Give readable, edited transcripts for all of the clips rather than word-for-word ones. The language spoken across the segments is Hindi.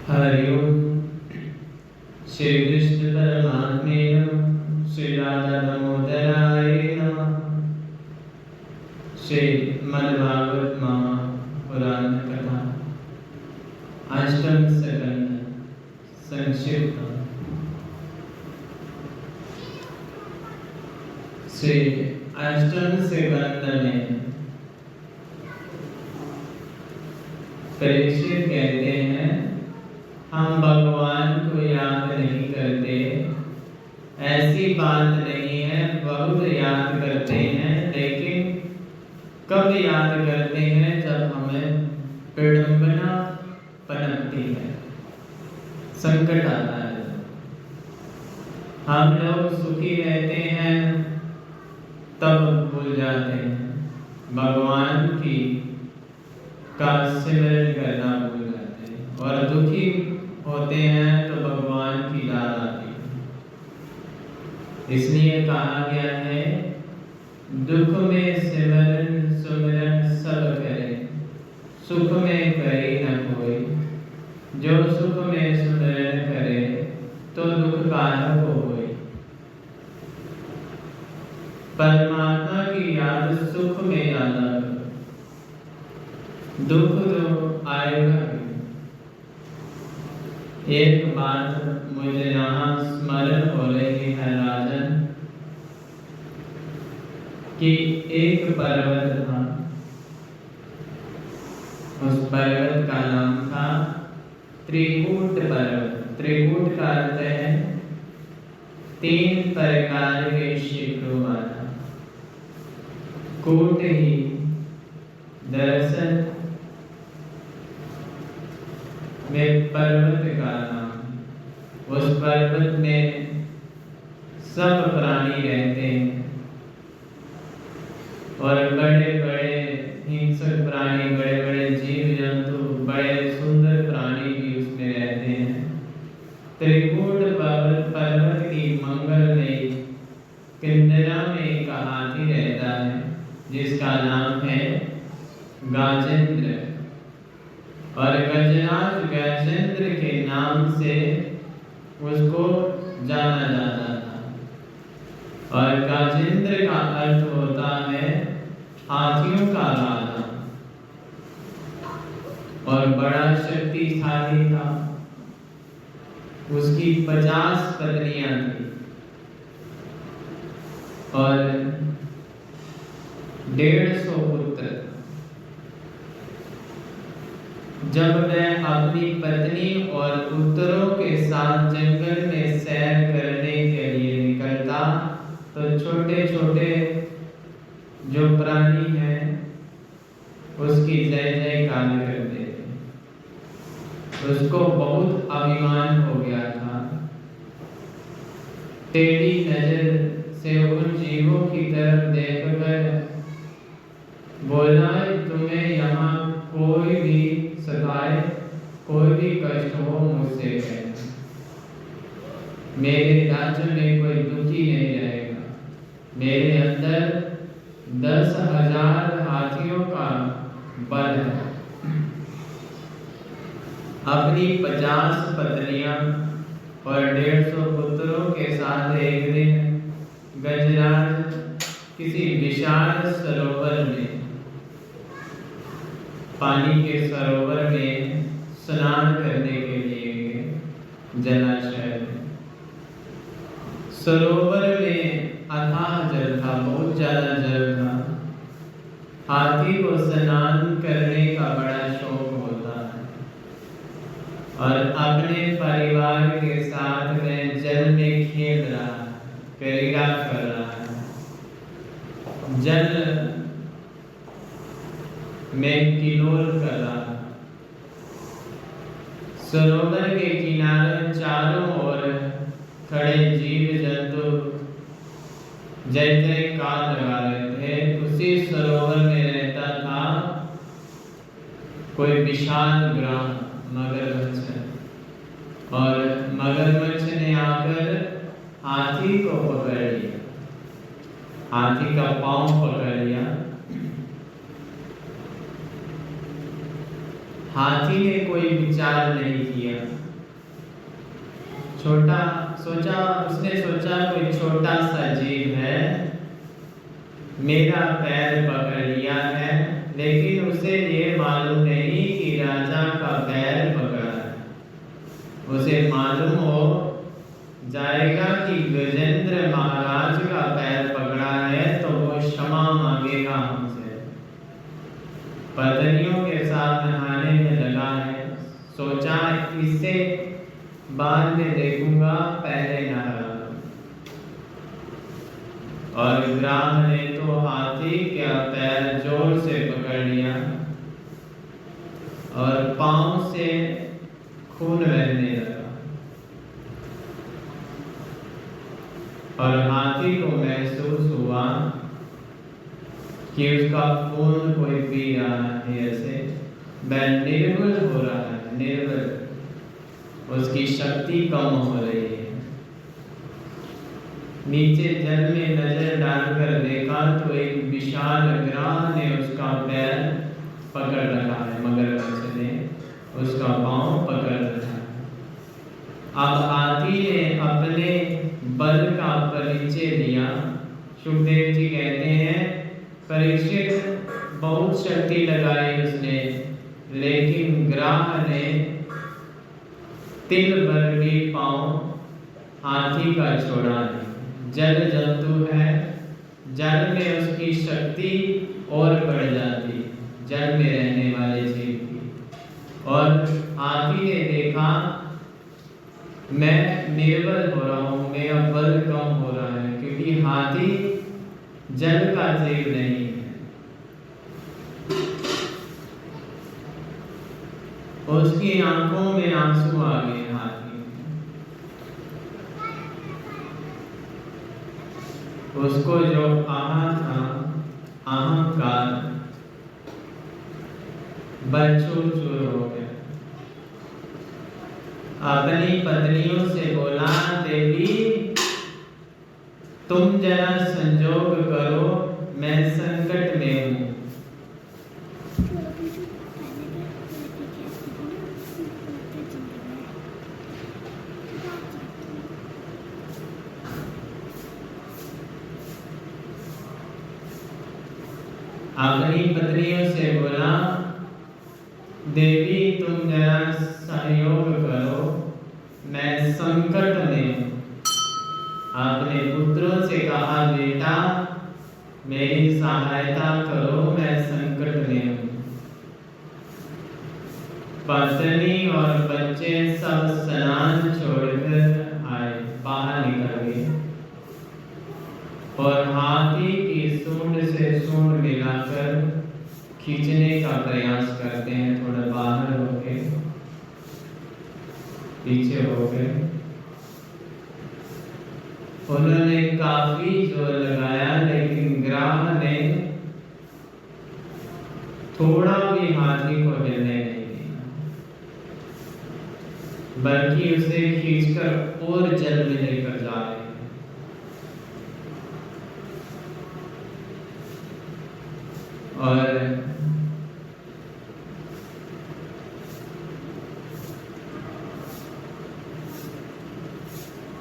हरिओम। श्री कृष्ण परमात्मे नमः। श्री राधा दामोदराय नमः। श्री मद्भागवत महापुराण कथा अष्टम स्कंद संक्षिप्त। श्री अष्टम स्कंद में परीक्षित कहते हैं, हम भगवान को याद नहीं करते, ऐसी बात नहीं है, बहुत याद करते हैं, लेकिन कब याद करते हैं? जब हमें विडंबना पनपती है, संकट आता है। हम लोग सुखी रहते हैं तब भूल जाते हैं, भगवान की का सिमरन करना भूल जाते हैं, और दुखी होते हैं तो भगवान की याद आती है। इसलिए कहा गया है, दुख में सिमरन सुमिरन सब करे, सुख में करे न कोई। जो सुख में सुमिरन करे तो दुख काहे को होई। परमात्मा की याद सुख में याद करो, दुख तो आएगा। एक बात मुझे यहाँ स्मरण हो रही है राजन, कि एक पर्वत था, उस पर्वत का नाम था त्रिकूट पर्वत। त्रिकूट का अर्थ है 3 प्रकार के शिखरों वाला। कूट ही दरअसल में पर्वत का नाम। उस पर्वत में सब प्राणी रहते हैं, और बड़े बड़े हिंसक प्राणी, बड़े बड़े जीव जंतु, बड़े सुंदर प्राणी भी उसमें रहते हैं। त्रिकूट पर्वत की मंगल में किंदरा में एक हाथी रहता है, जिसका नाम है गाजेंद्र, और गजराज गजेंद्र के नाम से उसको जाना जाता था। और गजेंद्र का अर्थ होता है हाथियों का राजा, और बड़ा शक्तिशाली था। उसकी 50 पत्नियां थी और 150 पुत्र। जब वह अपनी पत्नी और पुत्रों के साथ जंगल में सैर करने के लिए निकलता, तो छोटे छोटे जो प्राणी हैं उसकी जय जयकार करते थे। उसको बहुत अभिमान हो गया था। टेढ़ी नजर से उन जीवों की तरफ देखकर बोला, तुम्हें यहाँ कोई भी सताए, कोई भी कष्ट हो, मुझसे कहना। मेरे राज्य में कोई दुखी नहीं रहेगा। मेरे अंदर 10,000 हाथियों का बल है। अपनी 50 पत्नियां और 150 पुत्रों के साथ एक दिन गजराज किसी विशाल सरोवर में, पानी के सरोवर में स्नान करने के लिए जलाशय में। सरोवर में अथाह जल था, बहुत ज्यादा जल था। हाथी को स्नान करने का बड़ा शौक होता है, और अपने परिवार के साथ में जल में खेल रहा है, क्रीड़ा कर रहा है। जल में किलोल कर रहा है। सरोवर के किनारे चारों ओर खड़े जीव जंतु जय जयकार लगा रहे थे। उसी सरोवर में रहता था कोई विशाल ग्राम मगरमच्छ, और मगरमच्छ ने आकर हाथी को पकड़ लिया, हाथी का पांव पकड़ लिया। हाथी ने कोई विचार नहीं किया, उसने सोचा कोई छोटा सा जीव है, मेरा पैर पकड़ लिया है, लेकिन उसे ये मालूम नहीं कि राजा का पैर पकड़ा है। उसे मालूम हो जाएगा कि गजेंद्र महाराज का पैर पकड़ा है तो वो क्षमा मांगेगा हमसे। पत्नियों के साथ नहाने में लगा है, सोचा इसे बाद में देखूंगा, पहले नहा। और ग्राह ने तो हाथी का पैर जोर से पकड़ लिया और पांव से खून बहने लगा। और हाथी को महसूस हुआ कि उसका खून कोई पी रहा है, ऐसे वह निर्बल हो रहा है, निर्बल, उसकी शक्ति कम हो रही है। नीचे जल में नजर डालकर देखा तो एक विशाल ग्राह ने उसका पैर पकड़ रखा है, मगरमच्छ ने उसका पांव पकड़ रखा है। अब हाथी ने अपने बल का परिचय दिया। सुखदेव जी कहते हैं परीक्षित बहुत शक्ति लगाई उसने, लेकिन ग्राह ने तिल भर भी पांव हाथी का छोड़ा नहीं। जल जंतु है, जल में उसकी शक्ति और बढ़ जाती, जल में रहने वाले जीव की। और हाथी ने देखा मैं निर्बल हो रहा हूँ, मेरा बल कम हो रहा है, क्योंकि हाथी जल का जीव नहीं है। उसकी आंखों में आंसू आ गए। हाथी उसको जो आहा था, अहंकार बचूर चूर हो गया। अपनी पत्नियों से बोला देवी तुम जरा संजोग करो, मैं संकट में हूं। अपनी पत्नियों से बोला देवी तुम जरा सहयोग करो, मैं संकट में हूं। अपने पुत्रों से कहा बेटा मेरी सहायता करो, मैं संकट में हूं। पत्नी और बच्चे सब स्नान छोड़कर आए, बाहर निकल गए और हाथी की सूंड से सूंड मिलाकर खींचने का प्रयास करते हैं। थोड़ा बाहर होके, पीछे होके उन्होंने काफी जोर लगाया, लेकिन ग्राह ने थोड़ा भी हाथी को हिलने नहीं दिया, बल्कि उसे खींचकर और जल में लेकर जा रहे हैं। और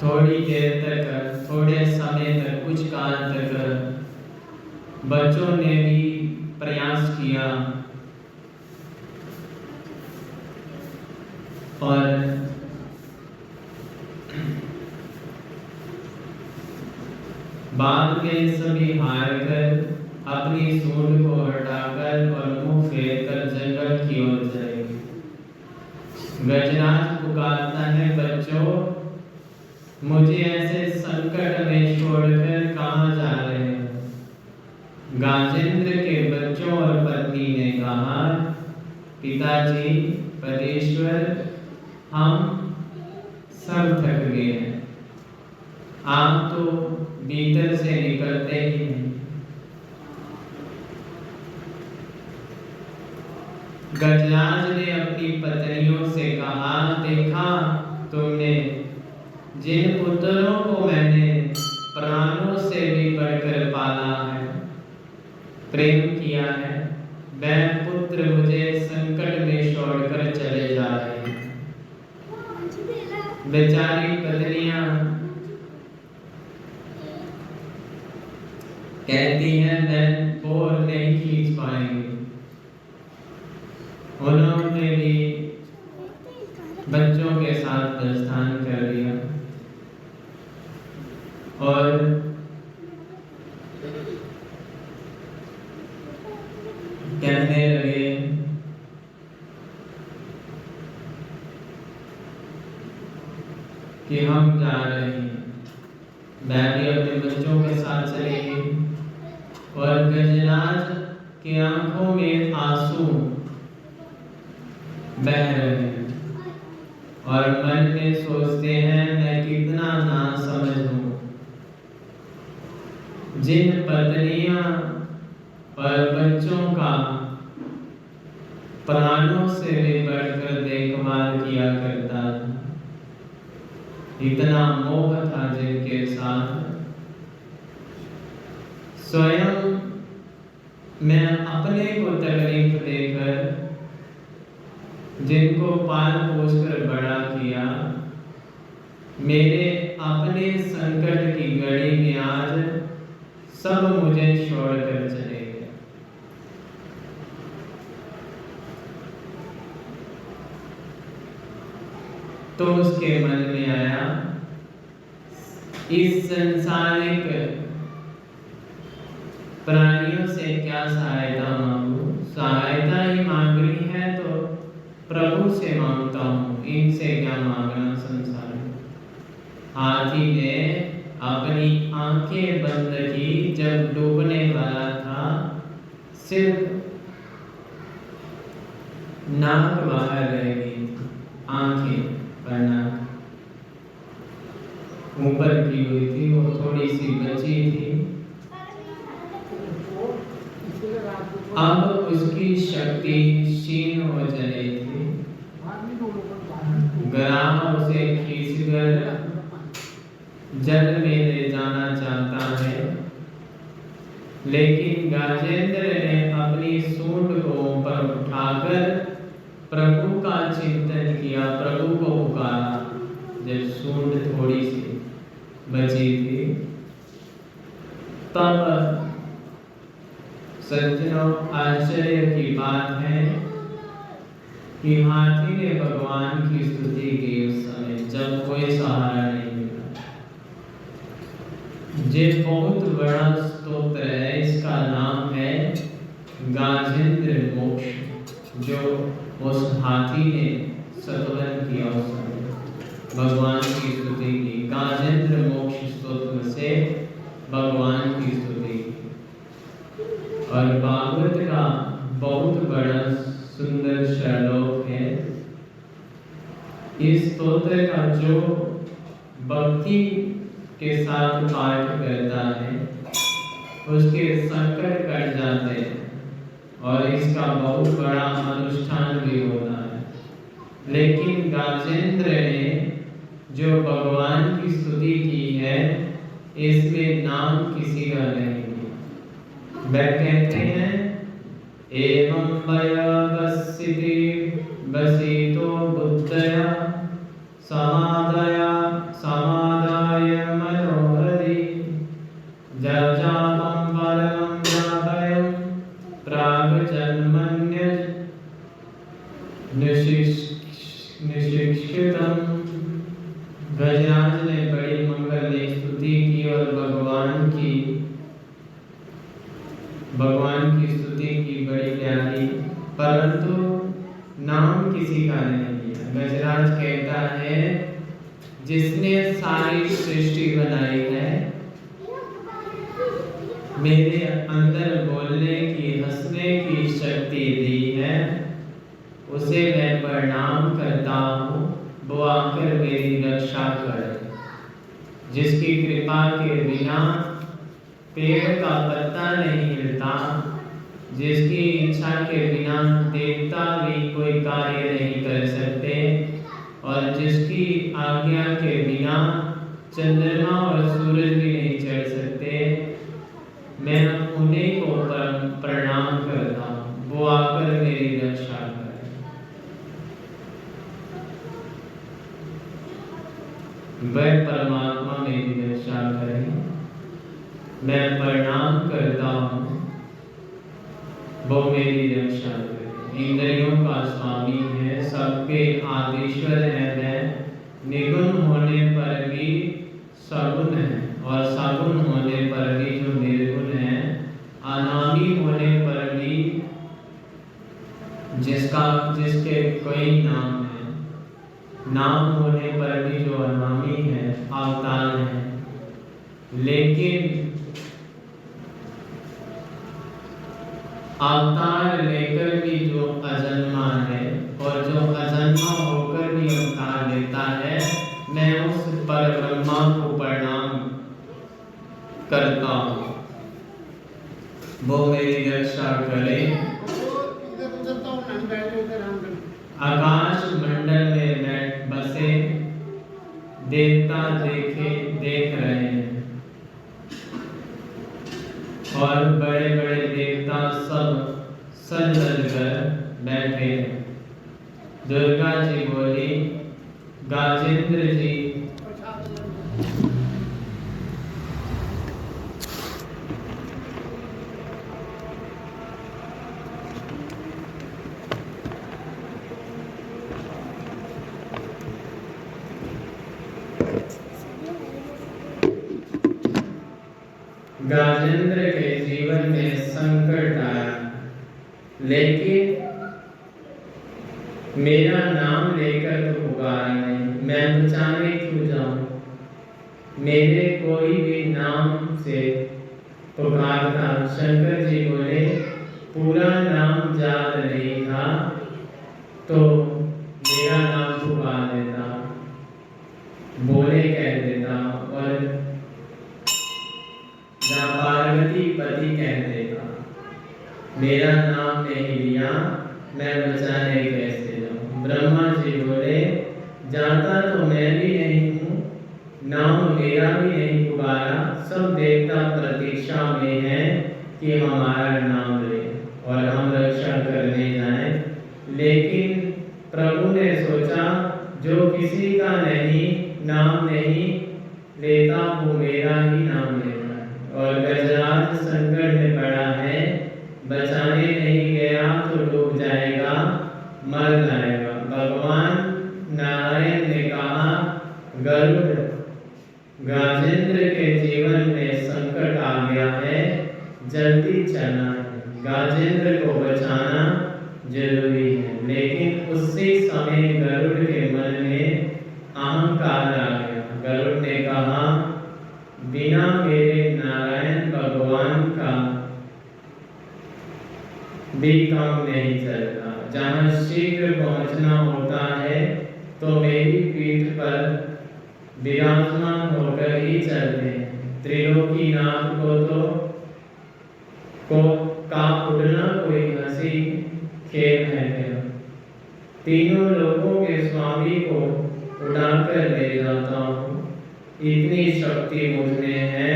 थोड़ी देर तक, थोड़े समय तक, कुछ काल तक बच्चों ने भी प्रयास किया और बाद में सभी हार कर अपनी सूंड को हटाकर और मुंह फेर कर जंगल की ओर चले गए। गजराज पुकारता है बच्चों मुझे ऐसे संकट में छोड़कर कहां जा रहे हो? गाजेंद्र के बच्चों और पत्नी ने कहा पिताजी परेश्वर हम सब थक गए हैं, आप तो भीतर से निकलते ही नहीं। गजराज ने अपनी पत्नियों से कहा देखा तुमने जिन पुत्रों को मैंने प्राणों से भी बढ़कर पाला है, प्रेम किया है, वह पुत्र मुझे संकट में छोड़कर चले जा रहे हैं। बेचारी पत्नियां कहती हैं मैं बोर नहीं खींच पाएंगी। उन्होंने भी बच्चों के साथ प्रस्थान कर दिया और कहने लगे कि हम जा रहे हैं। मैं भी अपने बच्चों के साथ चली गई और गजराज की आंखों में आंसू बह रहे हैं और मन में सोचते हैं मैं कितना ना समझ हूं। जिन पत्नियां और बच्चों का प्राणों से भी बढ़कर देखभाल किया करता था, इतना मोह था जिनके साथ, स्वयं मैं अपने को तकलीफ देकर जिनको पाल पोस कर बड़ा किया, मेरे अपने संकट की घड़ी में आज सब मुझे छोड़कर चले गए। तो उसके मन में आया इस संसारिक प्राणियों से क्या सहायता मांगू। सहायता ही मांगनी है तो प्रभु से मांगता हूँ, इनसे क्या मांगना संसार में। हाथी ने अपनी आंखें बंद की जब डूबने वाला था, सिर्फ नाक बाहर रह गई, आंखें पर नाक ऊपर की हुई थी, वो थोड़ी सी बची थी। अब उसकी शक्ति क्षीण हो चली थी। ग्राम उसे खींचकर जल में ले जाना चाहता है, लेकिन गाजेंद्र ने अपनी सूंड को ऊपर उठाकर प्रभु का चिंतन किया, प्रभु को पुकारा। जब सूंड थोड़ी सी बची थी तब सज्जनों आश्चर्य की बात है कि हाथी ने भगवान की स्तुति की उस समय जब कोई सहारा नहीं मिला। ये बहुत बड़ा स्तोत्र है, इसका नाम है गाजेंद्र मोक्ष, जो उस हाथी ने सतवन किया उस समय भगवान की स्तुति की। गाजेंद्र मोक्ष स्तोत्र से भगवान की स्तुति की। और भागवत का बहुत बड़ा सुंदर श्लोक है। इस स्तोत्र का जो भक्ति के साथ पाठ करता है उसके संकट कट जाते हैं और इसका बहुत बड़ा अनुष्ठान भी होता है। लेकिन गाजेंद्र ने जो भगवान की स्तुति की है, इसमें नाम किसी का नहीं है। वह कहते हैं एवं वयवसिति वसितो बुद्धया समादाय मनोहरि जजापं परमं जातयं प्रागजन्मन्य निशिक्षितम्। गजराज ने बड़ी मंगल स्तुति की और भगवान की स्तुति की बड़ी प्यारी, परंतु नाम किसी का नहीं लिया। गजराज कहता है जिसने सारी सृष्टि बनाई है, मेरे अंदर बोलने की हंसने की शक्ति दी है, उसे मैं प्रणाम करता हूँ, वो आकर मेरी रक्षा करे। जिसकी कृपा के बिना पेड़ का पत्ता नहीं हिलता, जिसकी इच्छा के बिना देवता भी कोई कार्य नहीं कर सकते, और जिसकी आज्ञा के बिना चंद्रमा और सूरज भी नहीं चढ़ सकते, मैं उन्हीं को प्रणाम करता हूँ, वो आकर मेरी रक्षा करे। वह परमात्मा मेरी रक्षा करें। मैं प्रणाम करता हूँ, वो मेरी रक्षा करे। इंद्रियों का स्वामी है, सबके आदिश्वर है वह, निगुण होने पर भी सगुण है और सगुण होने पर भी जो निर्गुण है, अनामी होने पर भी जिसके कई नाम है, नाम होने पर भी जो अनामी है, अवतार है। लेकिन अवतार लेकर भी जो अजन्मा है और जो अजन्मा होकर भी अवतार लेता है, मैं उस पर ब्रह्मा को प्रणाम करता हूँ, वो मेरी रक्षा करे। आकाश मंडल में बैठ बसे देवता देख रहे हैं और बड़े बड़े देवता सब सज कर बैठे हैं। दुर्गा जी बोली, गाजेंद्र जी गाजेंद्र के जीवन में संकट आया, लेकिन मेरा नाम लेकर तो पुकारा नहीं, मैं बचाने क्यों जाऊं? मेरे कोई भी नाम से पुकारता। शंकर जी बोले, पूरा नाम याद नहीं था तो मेरा नाम पुकार देता, बोले कह देता और पार्वती पति कह देगा। मेरा नाम नहीं लिया, मैं बचाने कैसे जाऊं? ब्रह्मा जी बोले, जाता तो मैं भी नहीं हूँ, नाम मेरा भी नहीं पुकारा, सब देवता प्रतीक्षा में है कि हमारा नाम ले और हम रक्षा करने जाएं। लेकिन प्रभु ने सोचा, जो किसी का नाम नहीं लेता वो मेरा ही नाम लेता है। और गजराज संकट में पड़ा है, बचाने नहीं गया तो डूब जाएगा, मर जाएगा। भगवान नारायण ने कहा, गरुड़, गाजेंद्र के जीवन में संकट आ गया है, जल्दी चलना है, गाजेंद्र को बचाना जरूरी है। लेकिन उसी समय गरुड़ के मन में अहंकार आ गया। गरुड़ ने कहा, बिना मेरे नारायण भगवान का भी काम नहीं चलता। जहाँ शीघ्र पहुंचना होता है तो मेरी पीठ पर विराजमान होकर ही चलते हैं। त्रिलोकीनाथ को उड़ना कोई हंसी खेल है क्या? तीनों लोगों के स्वामी को उड़ाकर ले जाता हूँ, इतनी शक्ति मुझमें है।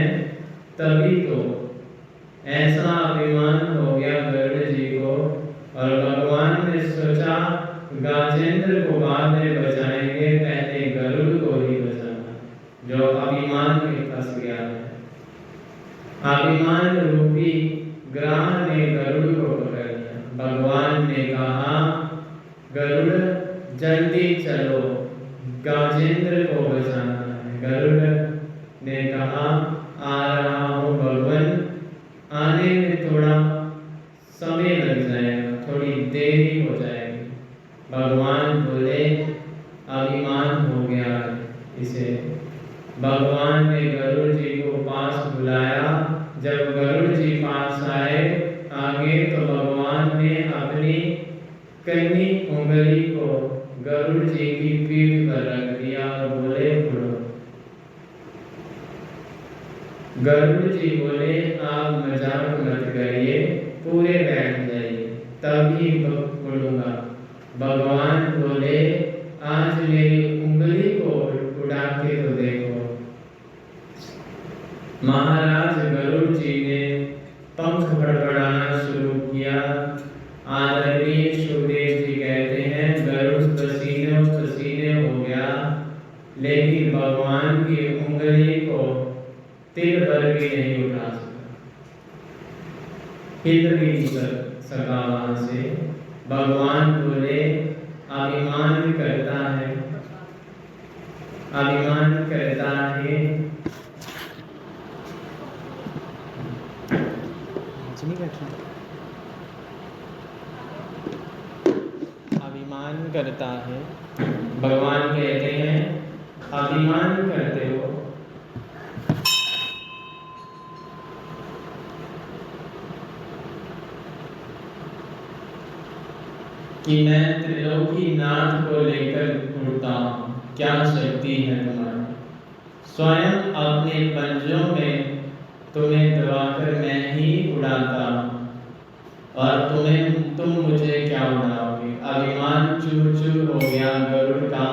तभी तो ऐसा अभिमान हो गया गरुड़ जी को, और भगवान ने सोचा गाजेंद्र को बाद में बचाएंगे, पहले गरुड़ को ही बचाना, जो अभिमान में फंस गया है। अभिमान रूपी ग्रह ने गरुड़ को पकड़ लिया। भगवान ने कहा, गरुड़ जल्दी चलो, गाजेंद्र को बचाना है। गरुड़ ने कहा, आ रहा हूँ भगवान, आने में थोड़ा समय लग जाएगा, थोड़ी देरी हो जाएगी। भगवान बोले, अभिमान हो गया इसे। भगवान ने गरुड़ जी को पास बुलाया। जब गरुड़ जी पास आए आगे, तो भगवान ने अपनी कन्नी उंगली को गरुड़ जी की पीठ पर रख दिया और बोले, उड़ो। गरुड़ जी बोले, आप मजाक मत करिए, पूरे बैठ जाइए, तभी उड़ूंगा। भगवान बोले, आज मेरी उंगली को उड़ा के तो देखो। महाराज गरुड़ जी ने पंख फड़फड़ाना शुरू किया। आदरणीय सुखदेव जी कहते हैं, गरुड़ पसीने पसीने हो गया लेकिन भगवान की उंगली को तिल भर भी नहीं उठा सका, हिल भी नहीं सका वहां से। भगवान बोले अभिमान करता है, अभिमान करता है। अभिमान करता है। भगवान कहते हैं अभिमान करते हो। कि मैं त्रिलोकीनाथ को लेकर उड़ता हूँ, क्या शक्ति है तुम्हारी। स्वयं अपने पंजों में तुम्हें दबाकर मैं ही उड़ाता हूँ और तुम मुझे क्या उड़ाओगे। अभिमान चूर चूर हो गया गरुड़ का।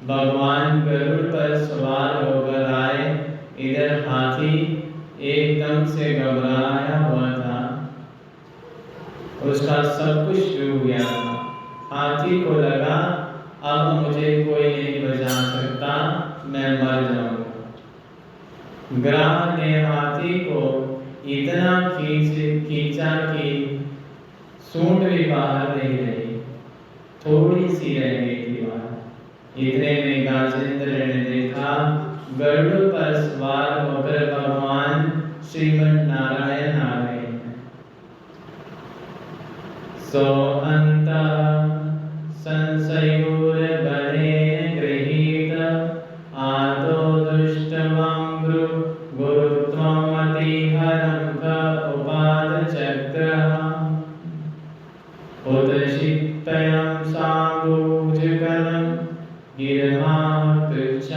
भगवान गरुड़ पर सवार होकर आए। इधर हाथी एकदम से घबराया हुआ था, उसका सब कुछ डूब गया था। हाथी को लगा अब मुझे कोई नहीं बचा सकता, मैं मर जाऊंगा। ग्राह ने हाथी को इतना खींचा कि सूंड भी बाहर नहीं रही, थोड़ी सी रह गई थी बाहर। इतने में गाजेंद्र ने देखा गरुड़ पर सवार होकर भगवान श्रीमन नारायण आ गए हैं। सो अंता संशयोर बनेन गृहीत आदो दुष्टवांग्रु गुरुत्वमतिहरं उपादचक्रः उदशिक्तयं साम्बुजगलं गिरमाकृच्छान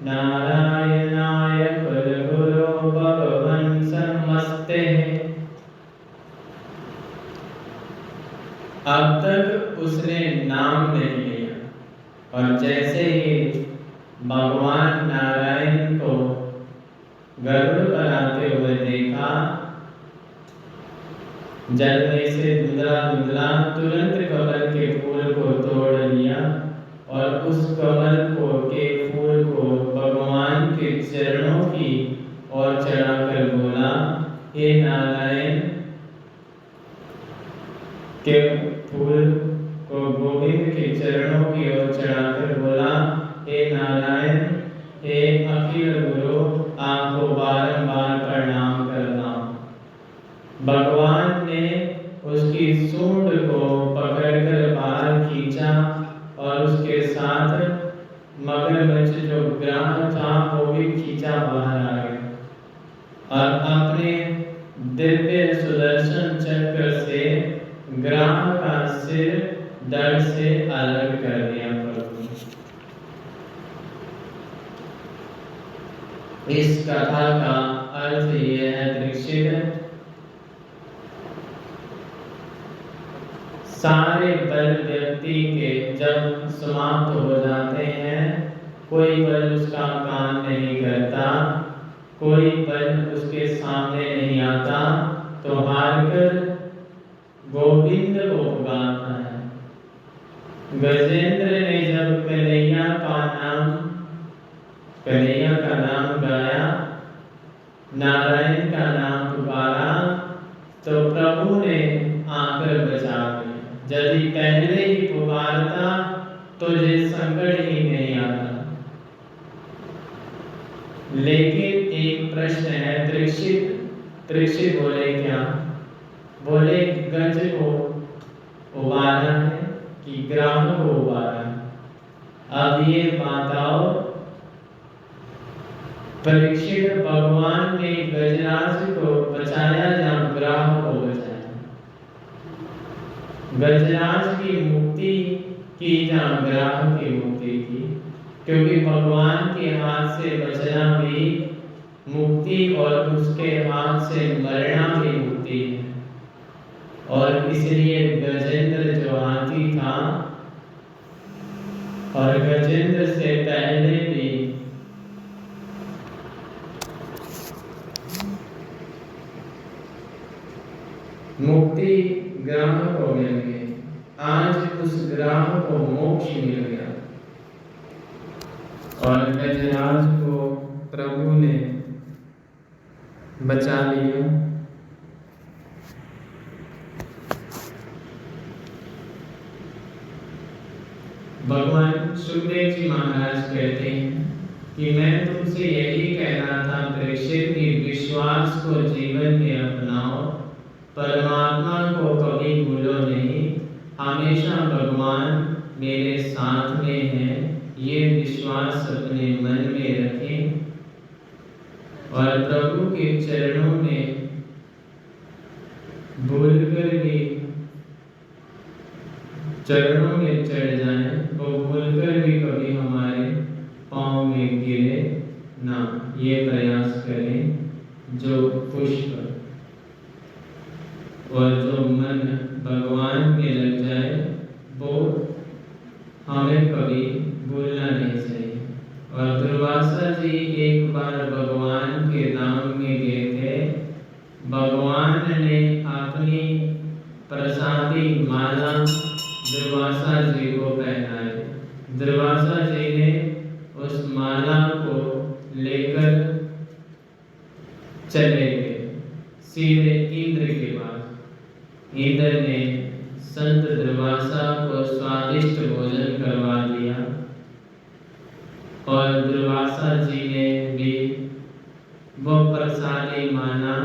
नारायणाय कुलगुरो भगवन् सम्मस्ते। अब तक उसने नाम नहीं लिया और जैसे ही भगवान नारायण को गरुड़ पर आते हुए देखा, जल में से धुंधला धुंधला तुरंत कमल के फूल को तोड़ लिया और उस कमल के फूल को भगवान के चरणों की ओर चढ़ाकर बोला, हे नारायण। के फूल को गोविंद के चरणों की ओर चढ़ाकर बोला, हे नारायण, हे अखिल गुरु, आपको बारंबार प्रणाम करता हूं। भगवान ने उसकी सूंड को पकड़कर बाहर खींचा और उसके साथ मगरमच्छ जो ग्राह था वो भी खींचा बाहर आ गया और अपने दिव्य सुदर्शन चक्र से ग्राह का सिर धड़ से अलग कर दिया प्रभु। इस कथा का अर्थ यह है दीक्षित, सारे बल व्यक्ति के जब समाप्त हो जाते हैं, कोई बल उसका काम नहीं करता, कोई बल उसके सामने नहीं आता, तो हारकर गोविंद को पुकारता है। गजेंद्र ने जब कन्हैया का नाम गाया, नारायण का नाम पुकारा, तो प्रभु ने आकर बचा दिया। यदि पहले ही पुकारता तो ये संकट ही नहीं आता। लेकिन एक प्रश्न है, दीक्षित बोले क्या? बोले गज को उबारा है कि ग्राह को उबारा है? अब ये बताओ, परीक्षित भगवान ने गजराज को बचाया या ग्राह को बचाया? गजराज की मुक्ति की या ग्राह की मुक्ति की? क्योंकि भगवान के हाथ से बचना भी मुक्ति और उसके हाथ से मरना भी मुक्ति है। और इसलिए गजेंद्र जो हाथी था और गजेंद्र से पहले भी मुक्ति ग्राह को मिल गई, आज उस ग्राह को मोक्ष मिल गया। और गजराज को प्रभु ने बचा लिया। भगवान सुखदेव जी महाराज कहते हैं कि मैं तुमसे यही कहना था परीक्षित कि विश्वास को जीवन में अपनाओ, परमात्मा को कभी भूलो नहीं, हमेशा भगवान मेरे साथ में है, ये विश्वास अपने मन में रखें और प्रभु के चरणों में भूलकर भी चरणों में चढ़ जाएं, तो भूलकर भी कभी हमारे पाँव में गिरे ना, ये प्रयास करें। जो पुष्प और जो मन भगवान में लग जाए वो हमें कभी भूलना नहीं चाहिए। और दुर्वासा जी एक बार भगवान के धाम में गए थे। भगवान ने अपनी प्रसादी माला दुर्वासा जी को पहनाई। दुर्वासा जी ने उस माला को लेकर चले गए सीधे इंद्र के पास। इंद्र ने संत दुर्वासा को स्वादिष्ट भोजन करवा दिया और दुर्वासा जी ने भी वो प्रसादी माला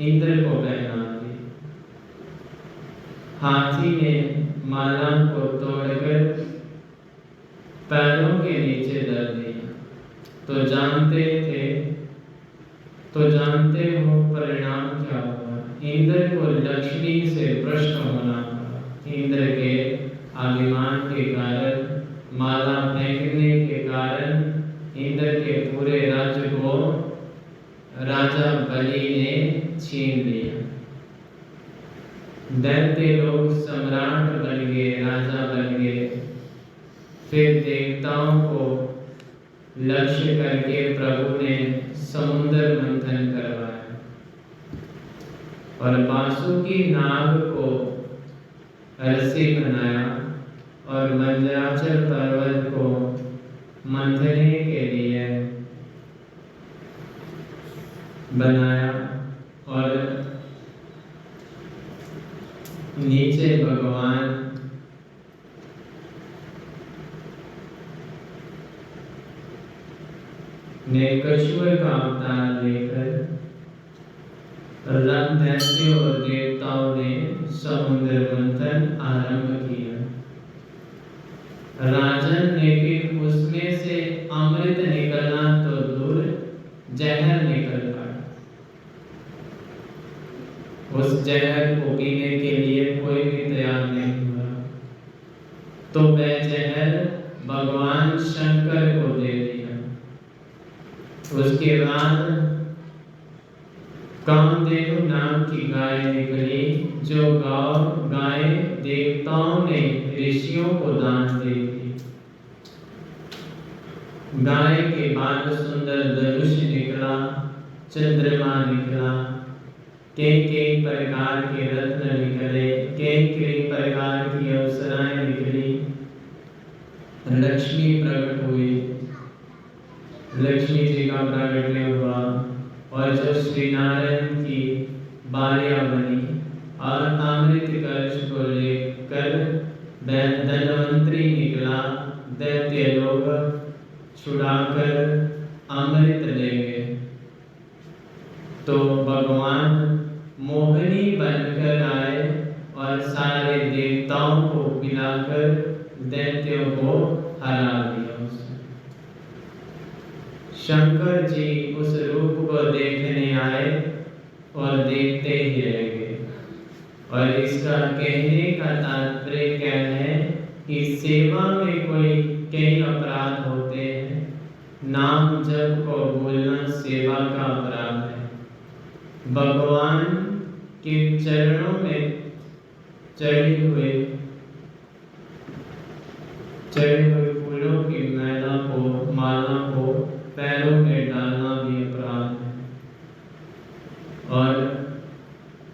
इंद्र को पहना दी। हाथी ने माला को तोड़कर पैरों के नीचे धर दिया। तो जानते हो परिणाम क्या हुआ। इंद्र को लक्ष्मी से भ्रष्ट होना पड़ा। इंद्र के अभिमान के कारण, माला फेंकने के कारण इंद्र के पूरे राज्य को राजा बलि ने छीन लिया। दैत्य लोग सम्राट बन गए, राजा बन गए। फिर देवताओं को लक्ष्य करके प्रभु ने समुद्र मंथन करवाया और वासुकी नाग को रस्सी बनाया और मंदराचल पर्वत को मंथने के लिए बनाया और नीचे भगवान ने कछुए का अवतार लेकर दैत्यों और देवताओं ने समुद्र मंथन आरंभ किया। राजन ने फिर उसमें से अमृत निकलना तो दूर जहर निकल पड़ा। उस जहर को पीने के लिए कोई भी तैयार नहीं हुआ। तो वह जहर भगवान शंकर को दे दिया। उसके बाद कामधेनु नाम की गाय निकली, जो गाय देवताओं ने ऋषियों को दान दे दी। गाय के बाद सुंदर धनुष निकला, चंद्रमा निकला, कई प्रकार के रत्न निकले, कई प्रकार की अप्सराएं निकली, लक्ष्मी प्रकट हुई, लक्ष्मी जी का प्रागट्य हुआ और जो श्री नारायण की बारियां बनी और अमृत कलश को लेकर धन्वंतरी निकला। दैत्य लोग छुड़ाकर अमृत ले गए। तो भगवान मोहिनी बनकर आए और सारे देवताओं को पिलाकर दैत्यों को हरा दिया। शंकर जी उस रूप को देखने आए और देखते ही रह गए। और इसका कहने का तात्पर्य क्या है कि सेवा में कई अपराध होते हैं। नाम जप को भूलना सेवा का अपराध है। भगवान के चरणों में चढ़े हुए फूलों की माला को पैरों में डालना भी अपराध है। और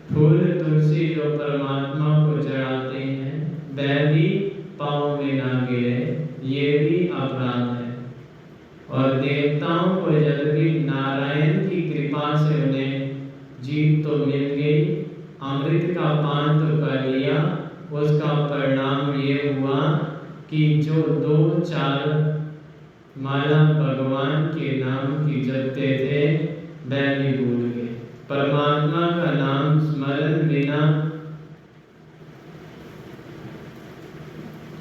फूल तुलसी जो परमात्मा को चढ़ाते हैं वह भी पाँव में ना गिरे, ये भी अपराध है। और देवताओं को जब भी नारायण की कृपा से उन्हें जीत तो मिल गई, अमृत का पान तो कर लिया, उसका परिणाम ये हुआ कि जो 2-4 माला भगवान के नाम की जपते थे वह भी भूल गए। परमात्मा का नाम स्मरण बिना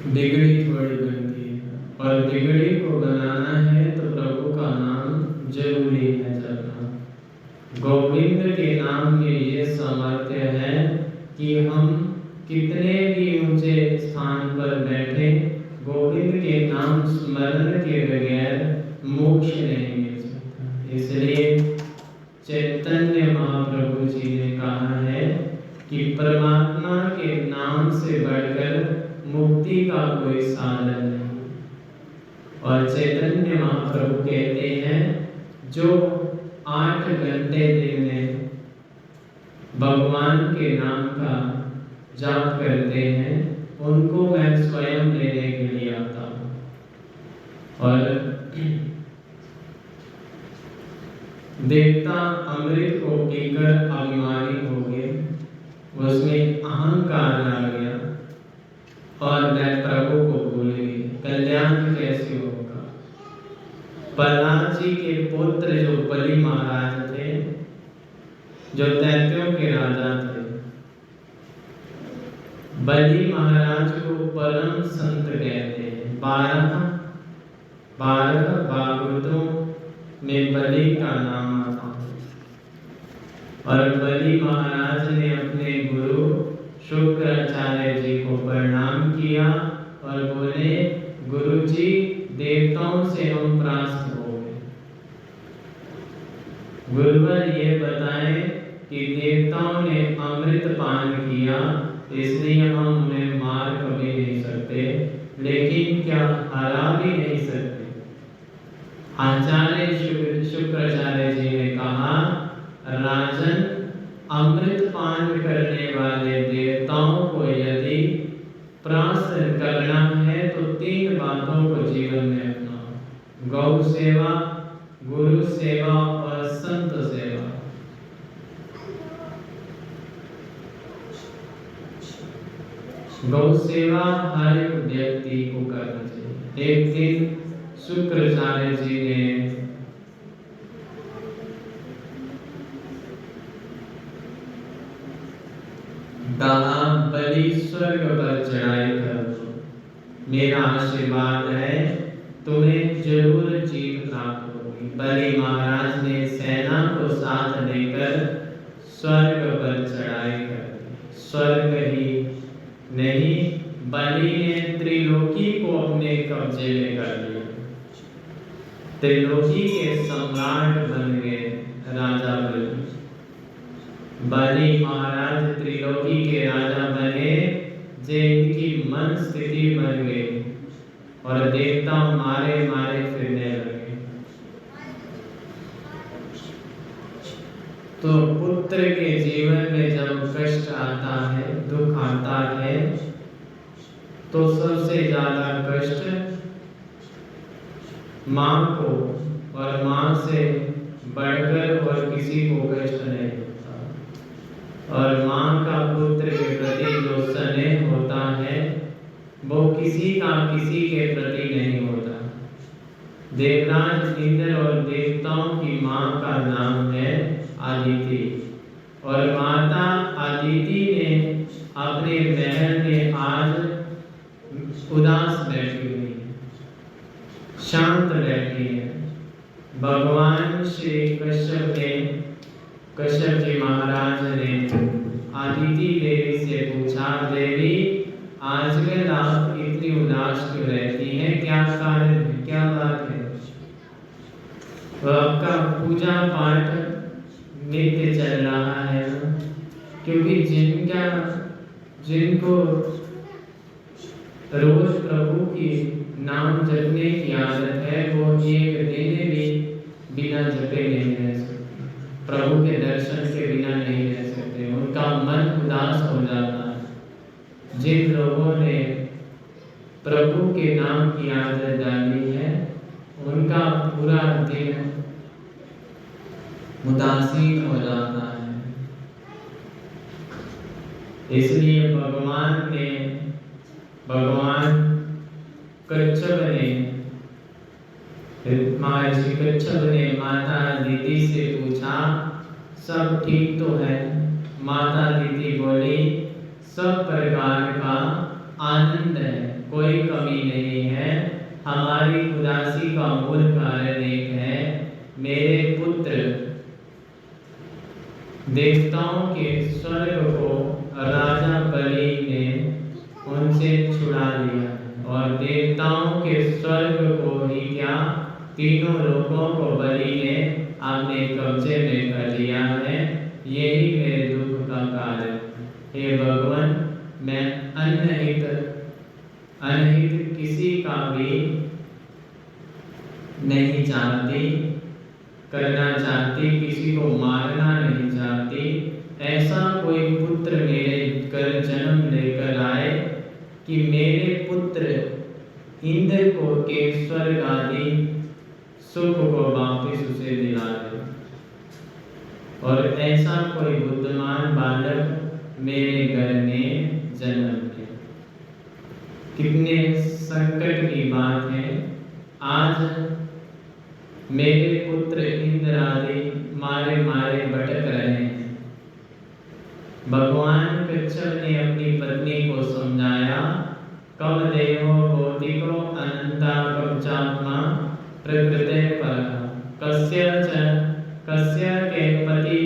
बिगड़ी थोड़ी बनती है, और बिगड़ी को बनाना है तो प्रभु का नाम जरूरी है जपना। गोविंद के नाम में ये सामर्थ्य है कि हम कितने भी ऊंचे स्थान पर बैठे, गोविंद के नाम स्मरण के बगैर मोक्ष नहीं मिल सकता। इसलिए चैतन्य महाप्रभु जी ने कहा है कि परमात्मा के नाम से बढ़कर मुक्ति का कोई साधन नहीं। और चैतन्य महाप्रभु कहते हैं जो 8 घंटे दिन में भगवान के नाम का जाप करते हैं उनको मैं स्वयं लेने के लिए आता हूँ। और देवता अमृत को पीकर अभिमानी हो गए, उसमें अहंकार आ गया और वह प्रभु को भूल गए। कल्याण कैसे होगा? प्रहलाद जी के पुत्र जो बलि महाराज थे, जो दैत्यों के राजा थे, बलि महाराज को परम संत कहते हैं। 12 भागवतों में बलि का नाम आता है। और बलि महाराज ने अपने गुरु शुक्राचार्य जी को प्रणाम किया और बोले, गुरु जी देवताओं से हम परास्त हो गए। गुरुवर ये बताएं कि देवताओं ने अमृत पान किया, इसलिए हम उन्हें मार कभी नहीं सकते, लेकिन क्या हरा भी नहीं सकते। आचार्य शुक्राचार्य जी ने कहा, राजन अमृत पान करने वाले देवताओं को यदि परास्त करना है तो 3 बातों को जीवन में अपनाओ: गौ सेवा, गुरु सेवा और संत सेवा। गौ सेवा हर एक व्यक्ति को करना चाहिए। एक दिन शुक्राचार्य जी ने कहा, बलि स्वर्ग पर चढ़ाई कर दो, मेरा आशीर्वाद है तुम्हें जरूर जीत प्राप्त होगी। बलि महाराज ने सेना को साथ लेकर स्वर्ग पर चढ़ाई कर दी। स्वर्ग ही नहीं, बलि ने त्रिलोकी को अपने कब्जे में कर लिया। त्रिलोकी के सम्राट बन गए राजा बलि। बलि महाराज त्रिलोकी के राजा बने, जिनकी मन स्थिति बन गई और देवता मारे मारे फिरने लगे। तो पुत्र के जीवन में जब कष्ट आता है, दुख आता है, तो सबसे ज्यादा कष्ट माँ को, और माँ से बढ़कर और किसी को कष्ट नहीं होता। और माँ का पुत्र के प्रति जो स्नेह होता है वो किसी का किसी के प्रति नहीं होता। देवराज इंद्र और देवताओं की माँ का नाम है आदिति, और माता आदिति ने अपने महल में आज उदास बैठी हुई है, शांत बैठी है। भगवान श्री कश्यप जी महाराज ने आदिति देवी से पूछा, देवी आजकल आप इतनी उदास क्यों रहती हैं, क्या कारण है, क्या बात है? तो आपका पूजा पाठ नित्य चल रहा है ना? क्योंकि जिनको रोज प्रभु की नाम जपने की आदत है वो एक दिन भी बिना जपे नहीं रह सकते, प्रभु के दर्शन के बिना नहीं रह सकते, उनका मन उदास हो जाता है। जिन लोगों ने प्रभु के नाम की आदत डाली है उनका उनका पूरा दिन उदासीन हो जाता है। इसलिए भगवान कच्छप महर्षि कच्छप ने माता दीदी से पूछा, सब ठीक तो है? माता दीदी बोली, सब प्रकार का आनंद है, कोई कमी नहीं है। हमारी उदासी का मूल कारण एक है, मेरे पुत्र देवताओं के स्वर्ग को राजा बलि ने उनसे छुड़ा लिया और देवताओं के स्वर्ग को ही क्या, तीनों लोगों को बलि ने अपने कब्जे में कर लिया है। यही मेरे दुख का कारण। हे भगवान, मैं अनहित किसी का भी नहीं चाहती, करना चाहती, किसी को मारना नहीं चाहती। ऐसा कोई पुत्र मेरे घर जन्म लेकर आए कि मेरे पुत्र इंद्र को के स्वर्ग आदि सुख को वापिस उसे दिला दे, और ऐसा कोई बुद्धिमान बालक मेरे घर में जन्म ले। कितने संकट की बात है। आज मेरे पुत्र इंद्र आदि मारे मारे भटक रहे हैं। भगवान कच्छप ने अपनी पत्नी को समझाया, कम देहो भौतिको अनंता कवचात्मा प्रकृते परः कस्य के पति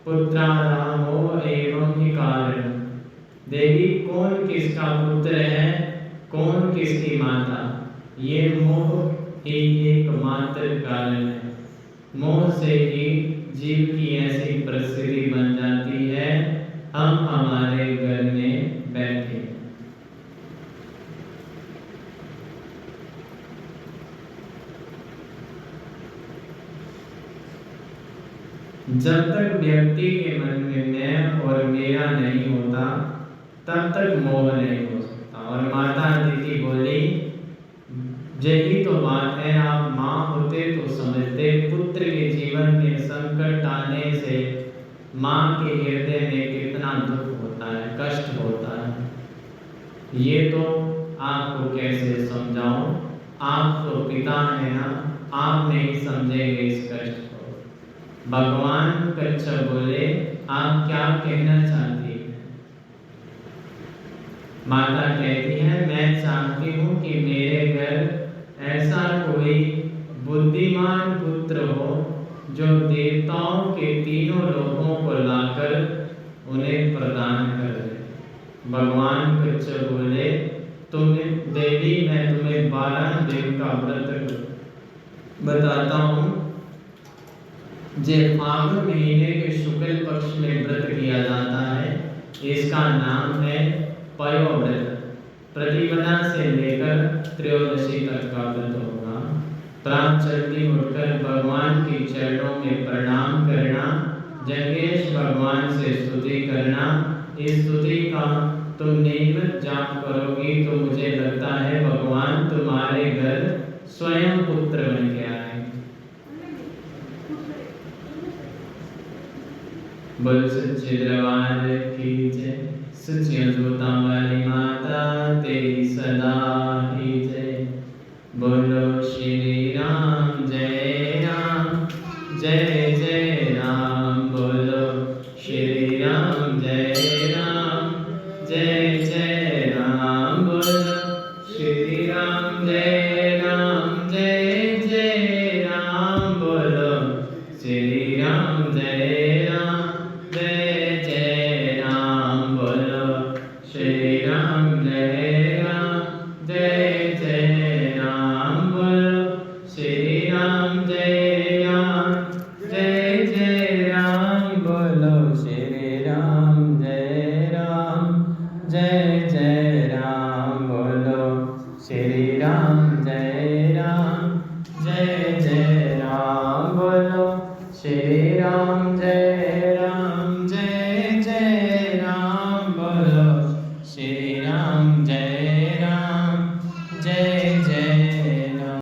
पुत्रारामो एवं ही कारण। देवी, कौन किसका पुत्र है, कौन किसकी माता, ये मोह ही एकमात्र कारण है। मोह से ही जीव की ऐसी परिस्थिति बन जाती है, हम हमारे घर में बैठे। जब तक व्यक्ति के मन में मैं और मेरा नहीं होता, तब तक मोह नहीं हो सकता। और माता दीदी बोली, यही तो बात है, आप माँ होते तो समझते, पुत्र के जीवन में संकट आने से माँ के हृदय में कितना दुख होता है, कष्ट होता है। ये तो आपको कैसे समझाऊं, आप तो पिता है ना, आप नहीं समझेंगे इस कष्ट को। भगवान कच्छप बोले, आप क्या कहना चाहती हैं? माता कहती है, मैं चाहती हूँ कि मेरे घर ऐसा कोई बुद्धिमान पुत्र हो जो देवताओं के तीनों लोगों को लाकर उन्हें प्रदान कर दे। भगवान कच्छप बोले, तुम्हें देवी, मैं तुम्हें 12 दिन का व्रत बताता हूँ। जे फागुन महीने के शुक्ल पक्ष में व्रत किया जाता है, इसका नाम है पयो व्रत। प्रतिपदा से लेकर त्रयोदशी तक का व्रत होगा। प्रातः जल्दी उठकर भगवान के चरणों में प्रणाम करना, जगेश भगवान से स्तुति करना। इस स्तुति का तुम नियमित जाप करोगी तो मुझे लगता है भगवान तुम्हारे घर स्वयं पुत्र बन के आएंगे। बोल सच्चे दरबार की जय, सच्चियों जोता वाली माता तेरी सदा ही जय। बोलो श्री राम जय राम, जय जय राम। बोलो श्री राम जय राम, जय जय राम। बोलो श्री राम जय राम, जय जय राम। बोलो श्री राम जय राम, जय जय राम। बोलो श्री राम जय राम, जय जय राम। बोलो श्री राम जय राम, जय जय राम। बोलो श्री राम जय राम, जय जय राम। बोलो श्री राम जय राम, जय जय राम। बोलो श्री राम जय राम, जय जय राम। बोलो श्री राम जय राम, जय जय